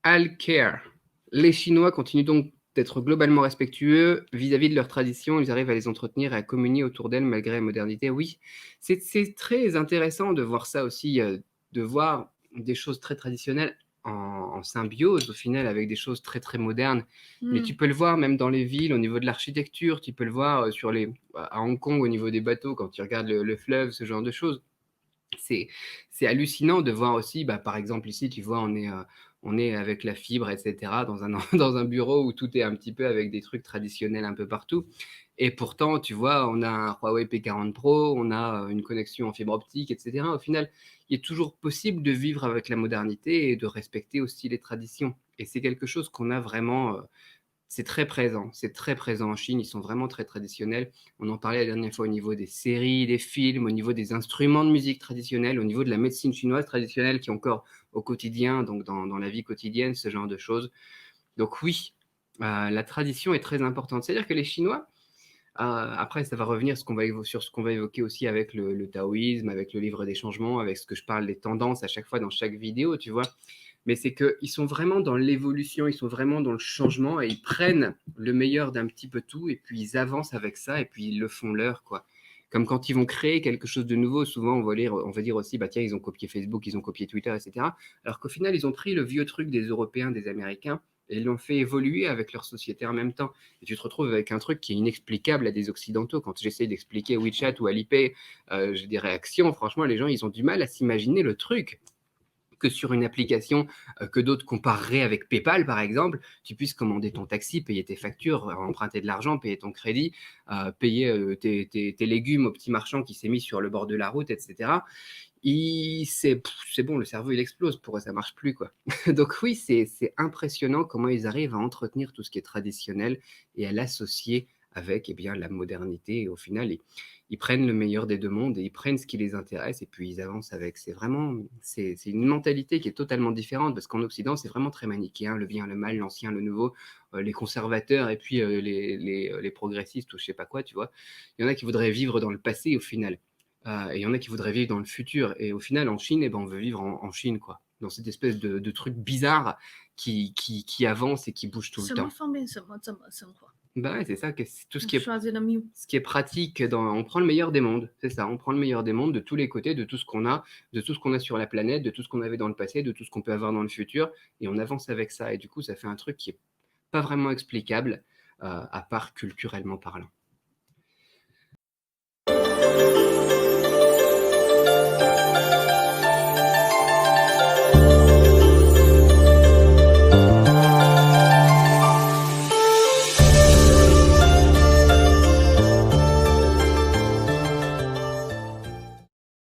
Al Care. Les Chinois continuent donc d'être globalement respectueux vis-à-vis de leurs traditions. Ils arrivent à les entretenir et à communier autour d'elles malgré la modernité. Oui, c'est très intéressant de voir ça aussi, de voir des choses très traditionnelles en symbiose au final avec des choses très très modernes. Mais tu peux le voir même dans les villes au niveau de l'architecture, tu peux le voir à Hong Kong au niveau des bateaux quand tu regardes le fleuve, ce genre de choses. C'est c'est hallucinant de voir aussi, bah, par exemple ici, tu vois, on est avec la fibre, et cetera, dans un dans un bureau où tout est un petit peu avec des trucs traditionnels un peu partout et pourtant, tu vois, on a un Huawei P40 Pro, on a, une connexion en fibre optique, et cetera. Au final, il est toujours possible de vivre avec la modernité et de respecter aussi les traditions et c'est quelque chose qu'on a vraiment, c'est très présent en Chine, ils sont vraiment très traditionnels. On en parlait la dernière fois au niveau des séries, des films, au niveau des instruments de musique traditionnels, au niveau de la médecine chinoise traditionnelle qui est encore au quotidien, donc dans la vie quotidienne, ce genre de choses. Donc oui, la tradition est très importante. C'est-à-dire que les Chinois, après ça va revenir sur ce qu'on va évoquer aussi avec le taoïsme, avec le livre des changements, avec ce que je parle des tendances à chaque fois dans chaque vidéo, tu vois? Mais c'est qu'ils sont vraiment dans l'évolution, ils sont vraiment dans le changement et ils prennent le meilleur d'un petit peu tout et puis ils avancent avec ça et puis ils le font leur, quoi. Comme quand ils vont créer quelque chose de nouveau, souvent on va dire aussi, bah tiens, ils ont copié Facebook, ils ont copié Twitter, etc. Alors qu'au final, ils ont pris le vieux truc des Européens, des Américains, et ils l'ont fait évoluer avec leur société en même temps. Et tu te retrouves avec un truc qui est inexplicable à des Occidentaux. Quand j'essaie d'expliquer WeChat ou Alipay, j'ai des réactions. Franchement, les gens, ils ont du mal à s'imaginer le truc que sur une application que d'autres compareraient avec PayPal, par exemple, tu puisses commander ton taxi, payer tes factures, emprunter de l'argent, payer ton crédit, payer tes légumes au petit marchand qui s'est mis sur le bord de la route, etc. C'est bon, le cerveau il explose, pour eux ça marche plus quoi. Donc oui, c'est impressionnant comment ils arrivent à entretenir tout ce qui est traditionnel et à l'associer avec eh bien, la modernité. Et au final, ils prennent le meilleur des deux mondes et ils prennent ce qui les intéresse et puis ils avancent avec. C'est une mentalité qui est totalement différente parce qu'en Occident, c'est vraiment très manichéen, le bien, le mal, l'ancien, le nouveau, les conservateurs et puis les progressistes ou je sais pas quoi, tu vois. Il y en a qui voudraient vivre dans le passé au final. Et il y en a qui voudraient vivre dans le futur. Et au final, en Chine, eh ben, on veut vivre en Chine, quoi. Dans cette espèce de truc bizarre qui avance et qui bouge tout le temps. 什么方便什么怎么生活。Bah ouais, c'est ça, que tout Choisir le mieux. ce qui est pratique, on prend le meilleur des mondes, c'est ça, on prend le meilleur des mondes de tous les côtés, de tout ce qu'on a, de tout ce qu'on a sur la planète, de tout ce qu'on avait dans le passé, de tout ce qu'on peut avoir dans le futur, et on avance avec ça. Et du coup, ça fait un truc qui est pas vraiment explicable, à part culturellement parlant.